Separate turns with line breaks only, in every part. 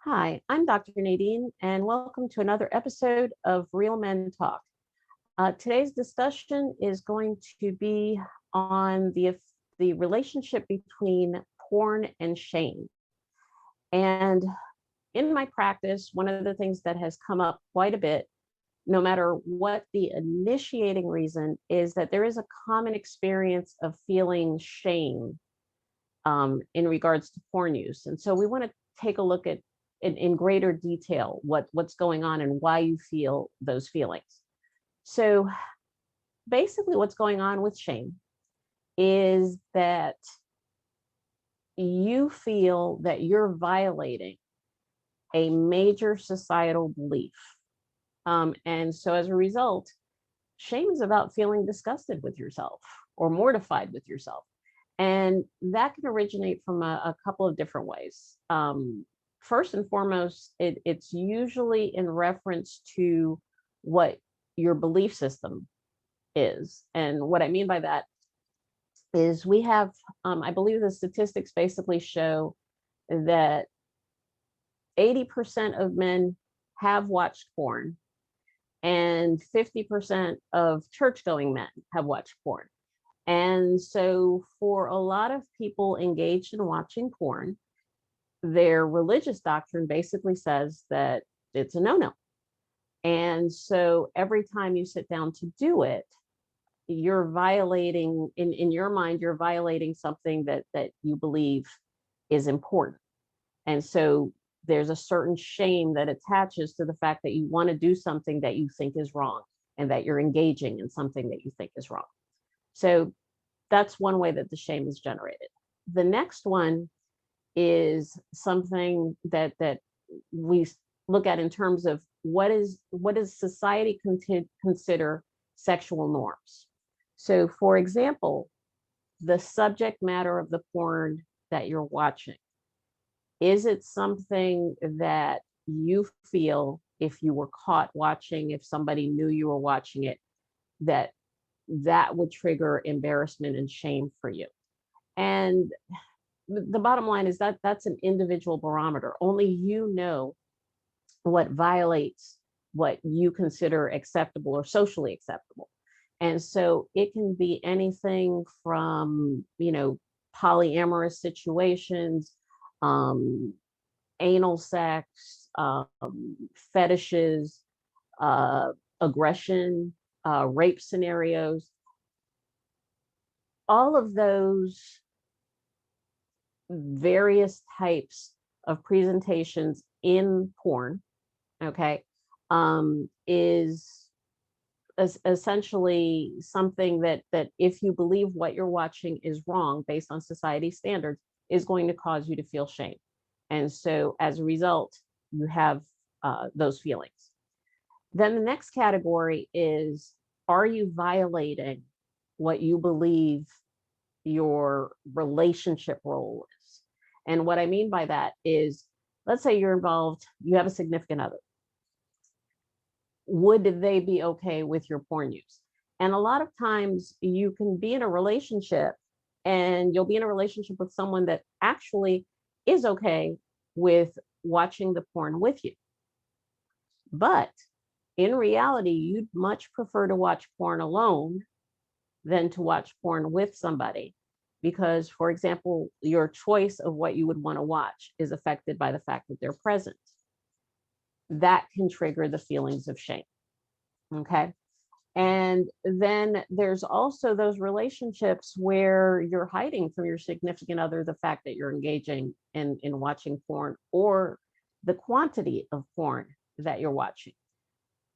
Hi, I'm Dr. Nadine, and welcome to another episode of Real Men Talk. Today's discussion is going to be on the relationship between porn and shame. And in my practice, one of the things that has come up quite a bit, no matter what the initiating reason, is that there is a common experience of feeling shame in regards to porn use. And so we want to take a look at in greater detail what's going on and why you feel those feelings. So basically what's going on with shame is that you feel that you're violating a major societal belief. And so as a result, shame is about feeling disgusted with yourself or mortified with yourself. And that can originate from a couple of different ways. First and foremost, it's usually in reference to what your belief system is. And what I mean by that is we have, I believe the statistics basically show that 80% of men have watched porn and 50% of church-going men have watched porn. And so for a lot of people engaged in watching porn, their religious doctrine basically says that it's a no-no. And so every time you sit down to do it, you're violating, in your mind, you're violating something that you believe is important. And so there's a certain shame that attaches to the fact that you want to do something that you think is wrong and that you're engaging in something that you think is wrong. So that's one way that the shame is generated. The next one is something that we look at in terms of what does society consider sexual norms. So for example, the subject matter of the porn that you're watching, is it something that you feel if you were caught watching, if somebody knew you were watching it, that would trigger embarrassment and shame for you? And the bottom line is that that's an individual barometer. Only you know what violates what you consider acceptable or socially acceptable. And so it can be anything from, polyamorous situations, anal sex, fetishes, aggression, rape scenarios. All of those various types of presentations in porn, okay, is essentially something that if you believe what you're watching is wrong based on society standards, is going to cause you to feel shame. And so as a result, you have those feelings. Then the next category is, are you violating what you believe your relationship role is? And what I mean by that is, let's say you're involved, you have a significant other. Would they be okay with your porn use? And a lot of times you can be in a relationship and you'll be in a relationship with someone that actually is okay with watching the porn with you. But in reality, you'd much prefer to watch porn alone than to watch porn with somebody. Because, for example, your choice of what you would want to watch is affected by the fact that they're present. That can trigger the feelings of shame. Okay. And then there's also those relationships where you're hiding from your significant other the fact that you're engaging in watching porn, or the quantity of porn that you're watching.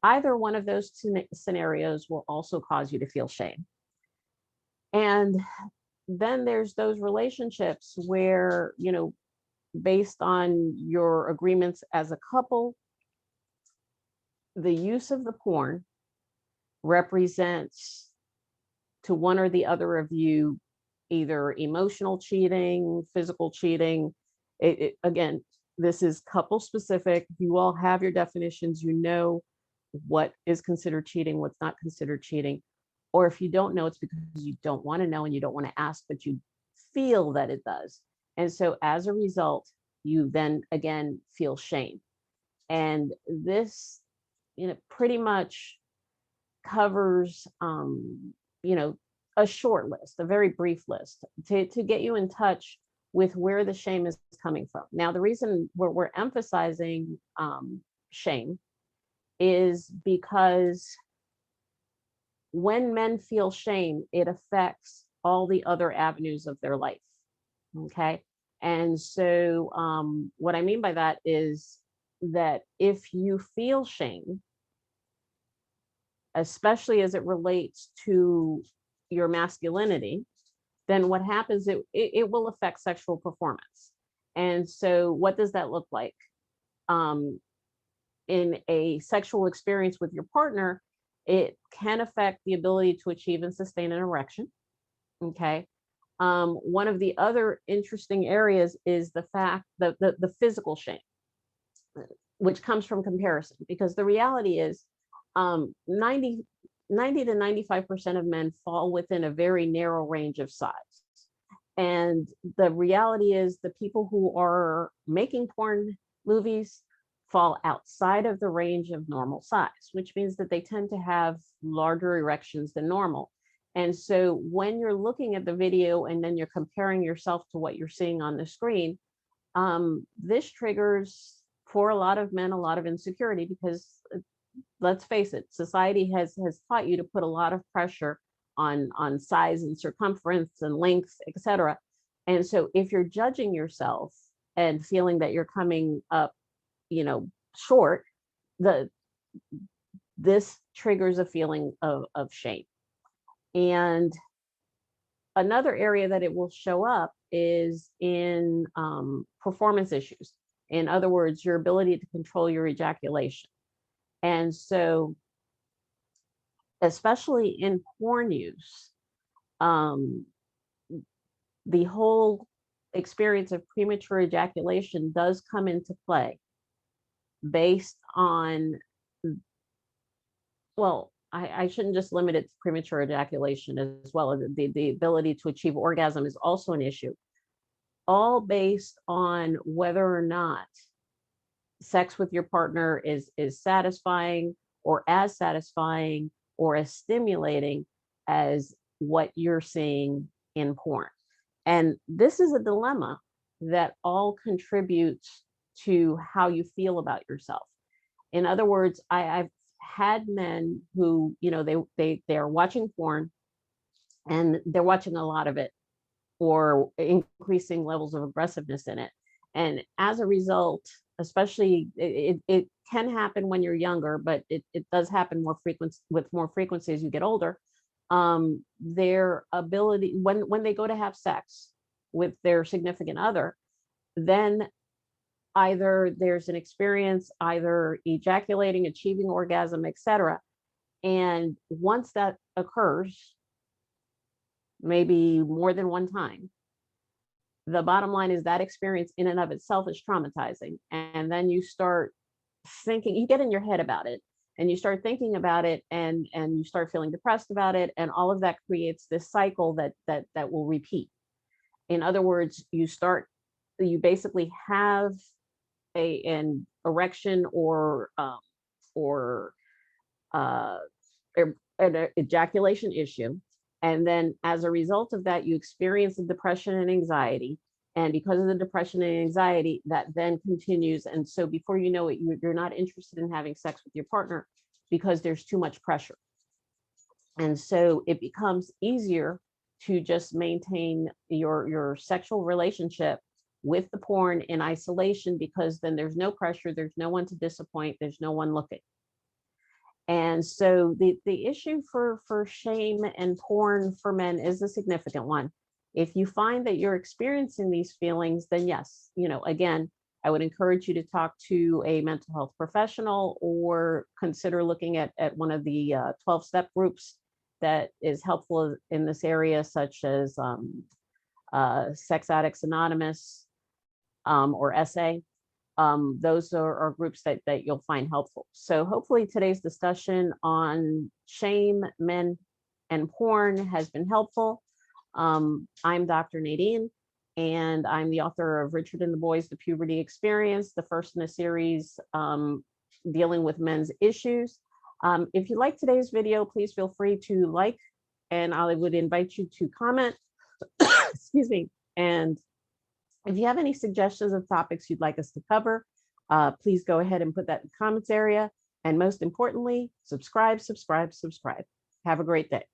Either one of those scenarios will also cause you to feel shame. And then there's those relationships where, based on your agreements as a couple, the use of the porn represents to one or the other of you either emotional cheating, physical cheating. Again, this is couple specific. You all have your definitions. You know what is considered cheating, what's not considered cheating. Or if you don't know, it's because you don't want to know and you don't want to ask, but you feel that it does. And so as a result, you then again feel shame. And this, pretty much covers, a short list, a very brief list to get you in touch with where the shame is coming from. Now, the reason we're emphasizing shame is because when men feel shame, it affects all the other avenues of their life. Okay. And so, what I mean by that is that if you feel shame, especially as it relates to your masculinity, then what happens, it will affect sexual performance. And so what does that look like? In a sexual experience with your partner, it can affect the ability to achieve and sustain an erection. Okay. One of the other interesting areas is the fact that the physical shame, which comes from comparison, because the reality is 90 to 95% of men fall within a very narrow range of size. And the reality is the people who are making porn movies fall outside of the range of normal size, which means that they tend to have larger erections than normal. And so when you're looking at the video and then you're comparing yourself to what you're seeing on the screen, this triggers for a lot of men a lot of insecurity, because let's face it, society has taught you to put a lot of pressure on size and circumference and length, etc. And so if you're judging yourself and feeling that you're coming up, short, this triggers a feeling of shame. And another area that it will show up is in performance issues. In other words, your ability to control your ejaculation. And so, especially in porn use, the whole experience of premature ejaculation does come into play based on, well, I shouldn't just limit it to premature ejaculation as well. The ability to achieve orgasm is also an issue, all based on whether or not sex with your partner is satisfying, or as satisfying or as stimulating as what you're seeing in porn. And this is a dilemma that all contributes to how you feel about yourself. In other words, I've had men who, they're watching porn and they're watching a lot of it, or increasing levels of aggressiveness in it. And as a result, especially it can happen when you're younger, but it does happen with more frequency as you get older. Their ability, when they go to have sex with their significant other, then either there's an experience, either ejaculating, achieving orgasm, etc. And once that occurs, maybe more than one time, the bottom line is that experience in and of itself is traumatizing. And then you start thinking, you get in your head about it, and you start thinking about it, and you start feeling depressed about it, and all of that creates this cycle that will repeat. In other words, you basically have an erection or an ejaculation issue. And then as a result of that, you experience the depression and anxiety. And because of the depression and anxiety, that then continues. And so before you know it, you're not interested in having sex with your partner because there's too much pressure. And so it becomes easier to just maintain your sexual relationship with the porn in isolation, because then there's no pressure, there's no one to disappoint, there's no one looking. And so the issue for shame and porn for men is a significant one. If you find that you're experiencing these feelings, then yes, again, I would encourage you to talk to a mental health professional, or consider looking at one of the 12-step groups that is helpful in this area, such as Sex Addicts Anonymous, or SA. Those are groups that you'll find helpful. So hopefully today's discussion on shame, men, and porn has been helpful. I'm Dr. Nadine, and I'm the author of Richard and the Boys, The Puberty Experience, the first in a series dealing with men's issues. If you like today's video, please feel free to like, and I would invite you to comment. Excuse me. And if you have any suggestions of topics you'd like us to cover, please go ahead and put that in the comments area. And most importantly, subscribe, subscribe, subscribe. Have a great day.